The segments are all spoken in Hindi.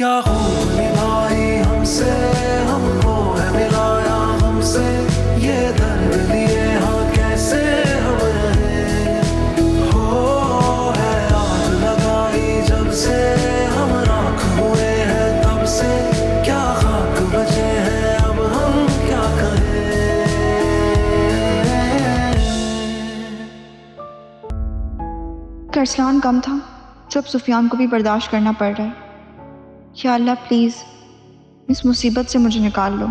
क्या खूब निभाई हमसे, हमको है मिलाया हमसे ये दर्द लिए, हाँ कैसे हम रहे। हो है आग लगाई जब से हम राख हुए हैं तब से, क्या खाक बचे हैं अब हम क्या करें। अरसलान कम था जब सुफियान को भी बर्दाश्त करना पड़ रहा है। या अल्लाह प्लीज इस मुसीबत से मुझे निकाल लो।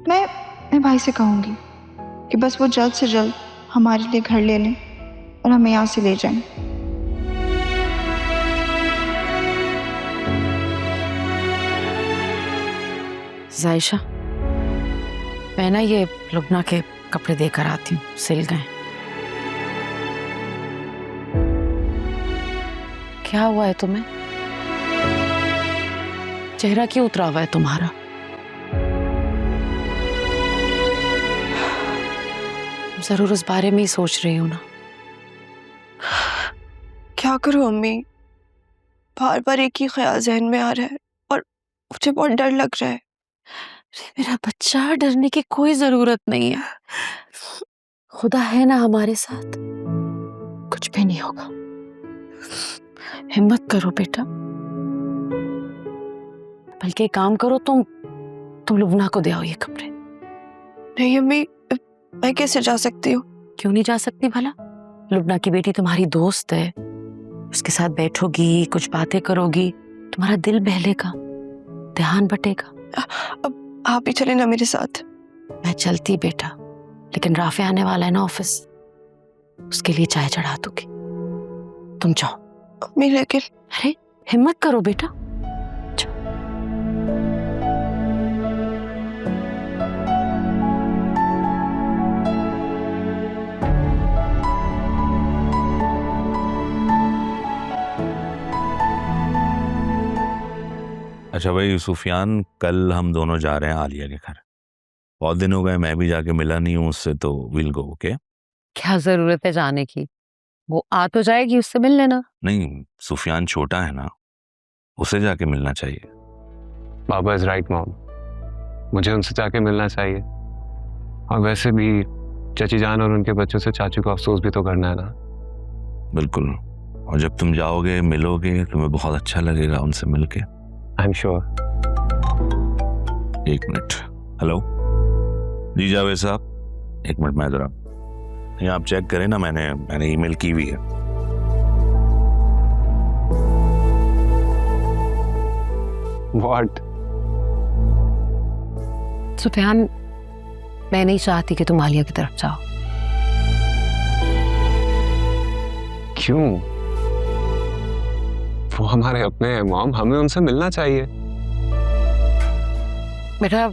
मैं भाई से कहूंगी कि बस वो जल्द से जल्द हमारे लिए घर ले लें और हमें यहाँ से ले जाएं। जायशा, मैं ना ये लुबना के कपड़े देकर आती हूँ, सिल गए। क्या हुआ है तुम्हें? चेहरा क्यों उतरा हुआ है तुम्हारा? जरूर उस बारे में ही सोच रही हूँ ना। क्या करूं अम्मी, बार बार एक ही ख्याल जहन में आ रहा है और मुझे बहुत डर लग रहा है। मेरा बच्चा, डरने की कोई जरूरत नहीं है। खुदा है ना हमारे साथ, कुछ भी नहीं होगा। हिम्मत करो बेटा। बल्कि एक काम करो, तुम लुबना को दे आओ ये कपड़े। नहीं अम्मी, मैं कैसे जा सकती हूँ? क्यों नहीं जा सकती भला? लुबना की बेटी तुम्हारी दोस्त है, उसके साथ बैठोगी, कुछ बातें करोगी, तुम्हारा दिल बहलेगा, ध्यान बटेगा। अब आप भी चले ना मेरे साथ। मैं चलती बेटा, लेकिन राफे आने वाला है ना ऑफिस, उसके लिए चाय चढ़ा दूंगी। तुम जाओ। अम्मी लेकिन। अरे हिम्मत करो बेटा। अच्छा भाई सुफियान, कल हम दोनों जा रहे हैं आलिया के घर। बहुत दिन हो गए, मैं भी जाके मिला नहीं हूँ उससे, तो विल गो। ओके? क्या जरूरत है जाने की, वो आ तो जाएगी, उससे मिल लेना। नहीं, सुफियान छोटा है ना, उसे जाके मिलना चाहिए। बाबा इज राइट मॉम, मुझे उनसे जाके मिलना चाहिए। और वैसे भी चाची जान और उनके बच्चों से चाचू को अफसोस भी तो करना है ना। बिल्कुल, और जब तुम जाओगे मिलोगे तुम्हें बहुत अच्छा लगेगा उनसे मिलके। I am sure. एक मिनट। हेलो जी जावेद साहब, एक मिनट मैं जरा, ये आप चेक करें ना, मैंने ईमेल की हुई है। व्हाट? सुफियान, मैं नहीं चाहती कि तुम आलिया की तरफ जाओ। क्यों? वो हमारे अपने हैं मॉम, हमें उनसे मिलना चाहिए। बेटा,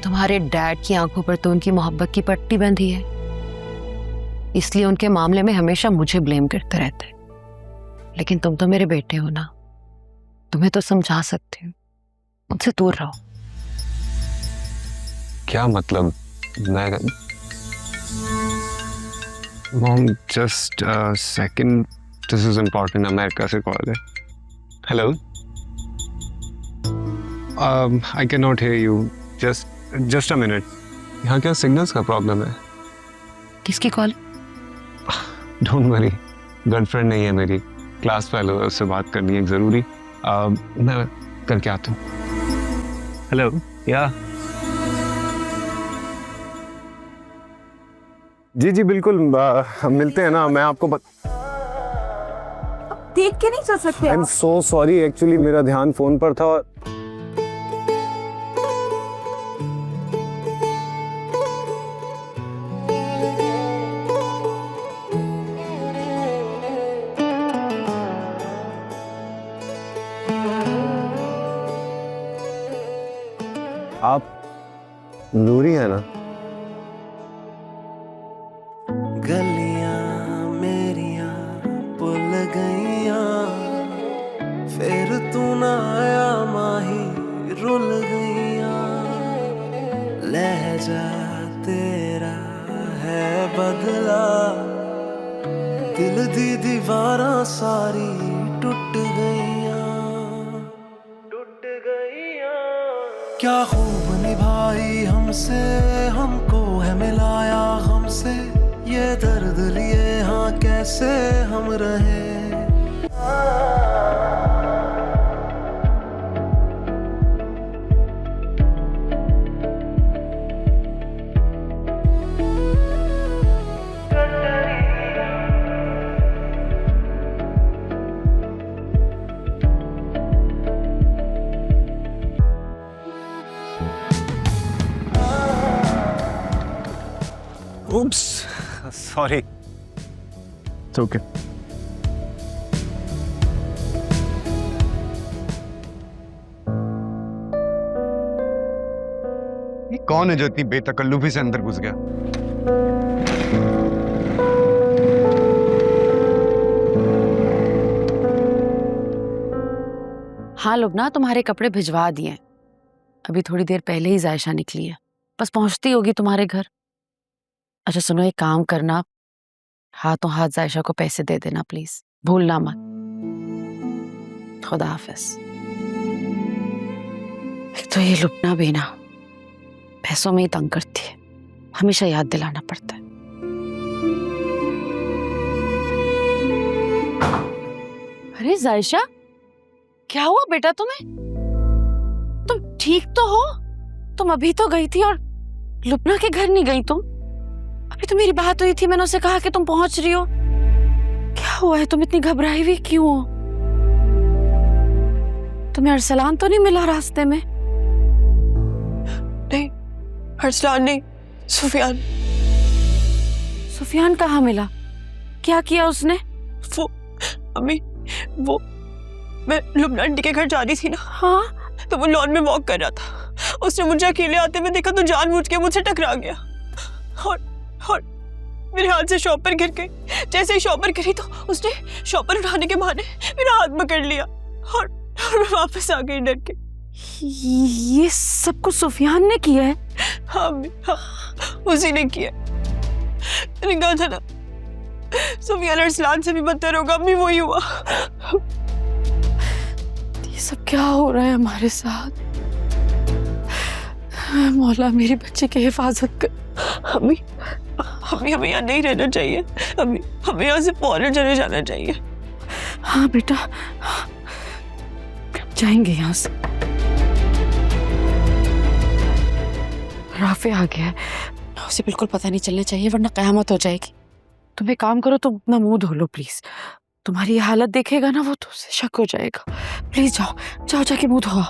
तुम्हारे डैड की आंखों पर तो उनकी मोहब्बत की पट्टी बंधी है, इसलिए उनके मामले में हमेशा मुझे ब्लेम करते रहते हैं। लेकिन तुम तो मेरे बेटे हो ना, तुम्हें तो समझा सकती हूँ, मुझसे दूर रहो। क्या मतलब? मैं mom just second, this is important, America से कॉल है। Hello, I can not here you, just a minute. यहाँ क्या सिग्नल्स का प्रॉब्लम है? किसकी कॉल? डोंट वरी, गर्लफ्रेंड नहीं है मेरी, क्लास फेलो है, उससे बात करनी है ज़रूरी। मैं करके आता हूँ। हेलो, या जी जी बिल्कुल, हम मिलते हैं ना। मैं आपको देख के नहीं चल सकते। I am so sorry, actually मेरा ध्यान फोन पर था। और आप नूरी है ना? गलियां मेरियां भुल गईयां, फिर तू ना आया माही रुल गईयां। लहजा तेरा है बदला, दिल दी दीवारां सारी टूट गईयां। क्या खूब निभाई हमसे, हमको है मिलाया हमसे, ये दर्द लिए हाँ कैसे हम रहे। Oops, sorry. It's okay. ये कौन है जो इतनी बेतकल्लुफी से अंदर घुस गया? हाँ लुबना, तुम्हारे कपड़े भिजवा दिए। अभी थोड़ी देर पहले ही जायशा निकली है, बस पहुंचती होगी तुम्हारे घर। अच्छा सुनो, एक काम करना, हाथों हाथ जायशा को पैसे दे देना प्लीज, भूलना मत। खुदा हाफिज। एक तो ये लुबना भी ना पैसों में ही तंग करती है, हमेशा याद दिलाना पड़ता है। अरे जायशा, क्या हुआ बेटा तुम्हें? तुम ठीक तो हो? तुम अभी तो गई थी और लुबना के घर नहीं गई तुम? अभी तो मेरी बात हुई थी, मैंने उसे कहा कि तुम पहुंच रही हो। क्या हुआ है, तुम इतनी घबराई हुई क्यों हो? तुम्हें अरसलान तो नहीं मिला रास्ते में? नहीं, अरसलान नहीं, सुफियान। सुफियान कहाँ मिला? क्या किया उसने? वो अम्मी, वो मैं लुबना आंटी के घर जा रही थी ना, हाँ, तो वो लॉन में वॉक कर रहा था। उसने मुझे अकेले आते हुए देखा तो जानबूझ के मुझसे टकरा गया और मेरे हाथ से शॉपर गिर गई। जैसे ही शॉपर गिरी तो उसने शॉपर उठाने के बहाने मेरा हाथ पकड़ लिया और मैं वापस आ गई डर के। ये सब कुछ सुफियान ने किया है? हाँ अम्मी, हाँ, उसी ने किया। मैंने कहा था ना, सुफियान अरसलान से भी बदतर होगा। अम्मी वही हुआ। ये सब क्या हो रहा है हमारे साथ? मौला मेरे बच्चे की हिफाजत कर। अम्मी, हमें यहाँ नहीं रहना चाहिए। अम्मी, हमें यहाँ से फौरन चले जाना चाहिए। हाँ बेटा, जाएंगे यहाँ से। राफे आ गया है, उसे बिल्कुल पता नहीं चलना चाहिए वरना कयामत हो जाएगी। तुम एक काम करो, तुम अपना मुंह धो लो प्लीज। तुम्हारी ये हालत देखेगा ना वो तो उसे शक हो जाएगा। प्लीज जाओ जाओ, जाके मुंह धोआ।